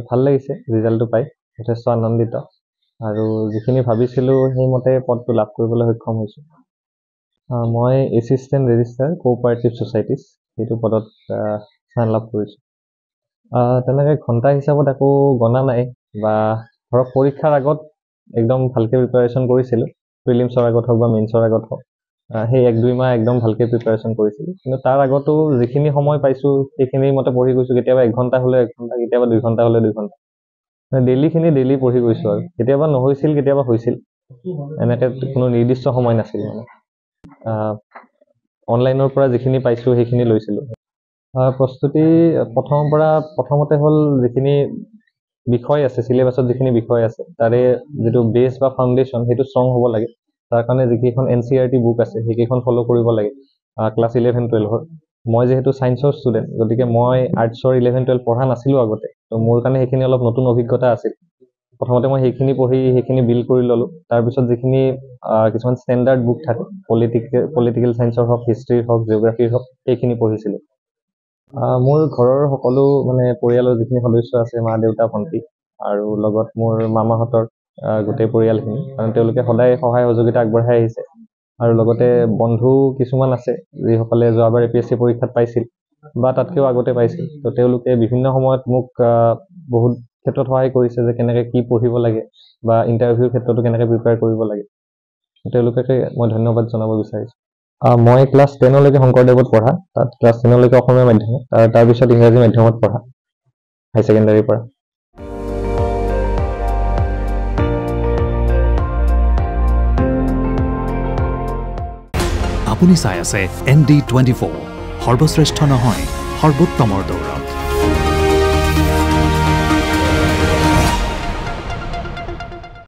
ভাল লাগিছে ৰিজাল্টটো পাই যথেষ্ট আনন্দিত আৰু যিখিনি ভাবিছিলোঁ সেইমতে পদটো লাভ কৰিবলৈ সক্ষম হৈছোঁ। মই এছিষ্টেণ্ট ৰেজিষ্ট্ৰাৰ কোঅপাৰেটিভ ছ'চাইটিজ সেইটো পদত স্থান লাভ কৰিছোঁ। তেনেকৈ ঘণ্টা হিচাপত একো গণা নাই বা ধৰক পৰীক্ষাৰ আগত একদম ভালকৈ প্ৰিপাৰেশ্যন কৰিছিলোঁ, প্ৰিলিমছৰ আগত হওক বা মেইনছৰ আগত হওক সেই 1-2 মাহ একদম ভালকৈ প্ৰিপাৰেশ্যন কৰিছিলোঁ। কিন্তু তাৰ আগতো যিখিনি সময় পাইছোঁ সেইখিনি মতে পঢ়ি গৈছোঁ। কেতিয়াবা 1 ঘণ্টা হ'লে 1 ঘণ্টা, কেতিয়াবা 2 ঘণ্টা হ'লে 2 ঘণ্টা, ডেইলি পঢ়ি গৈছোঁ আৰু কেতিয়াবা নহৈছিল কেতিয়াবা হৈছিল, এনেকৈ কোনো নিৰ্দিষ্ট সময় নাছিল। মানে অনলাইনৰ পৰা যিখিনি পাইছোঁ সেইখিনি লৈছিলোঁ। প্ৰস্তুতি প্ৰথমতে হ'ল যিখিনি বিষয় আছে, চিলেবাছত যিখিনি বিষয় আছে তাৰে যিটো বেছ বা ফাউণ্ডেশ্যন সেইটো ষ্ট্ৰং হ'ব লাগে। তাৰ কাৰণে যিকেইখন NCERT বুক আছে সেইকেইখন ফ'ল' কৰিব লাগে ক্লাছ 11-12। মই যিহেতু ছায়েন্সৰ ষ্টুডেণ্ট, গতিকে মই আৰ্টছৰ 11-12 পঢ়া নাছিলোঁ আগতে, তো মোৰ কাৰণে সেইখিনি অলপ নতুন অভিজ্ঞতা আছিল। প্ৰথমতে মই সেইখিনি পঢ়ি সেইখিনি বিল্ড কৰি ল'লোঁ। তাৰপিছত যিখিনি কিছুমান ষ্টেণ্ডাৰ্ড বুক থাকে পলিটিকেল ছায়েন্সৰ হওক, হিষ্ট্ৰীৰ হওক, জিঅ'গ্ৰাফীৰ হওক, সেইখিনি পঢ়িছিলোঁ। মোৰ ঘৰৰ সকলো মানে পৰিয়ালৰ যিখিনি সদস্য আছে, মা দেউতা ভণ্টি আৰু লগত মোৰ মামাহঁতৰ গোটেই পৰিয়ালখিনি, কাৰণ তেওঁলোকে সদায় সহায় সহযোগিতা আগবঢ়াই আহিছে। আৰু লগতে বন্ধু কিছুমান আছে যিসকলে যোৱাবাৰ APSC পৰীক্ষাত পাইছিল বা তাতকৈও আগতে পাইছিল, তো তেওঁলোকে বিভিন্ন সময়ত মোক বহুত ক্ষেত্ৰত সহায় কৰিছে যে কেনেকৈ কি পঢ়িব লাগে বা ইণ্টাৰভিউৰ ক্ষেত্ৰতো কেনেকৈ প্ৰিপেয়াৰ কৰিব লাগে। তেওঁলোককে মই ধন্যবাদ জনাব বিচাৰিছোঁ। মই ক্লাছ 10লৈকে শংকৰদেৱত পঢ়া, তাত ক্লাছ 10লৈকে অসমীয়া মাধ্যমত, তাৰপিছত ইংৰাজী মাধ্যমত পঢ়া হাই ছেকেণ্ডাৰীৰ পৰা। আপুনি চাই আছে ND24, সৰ্বশ্ৰেষ্ঠ নহয় সৰ্বোত্তমৰ দৌৰ।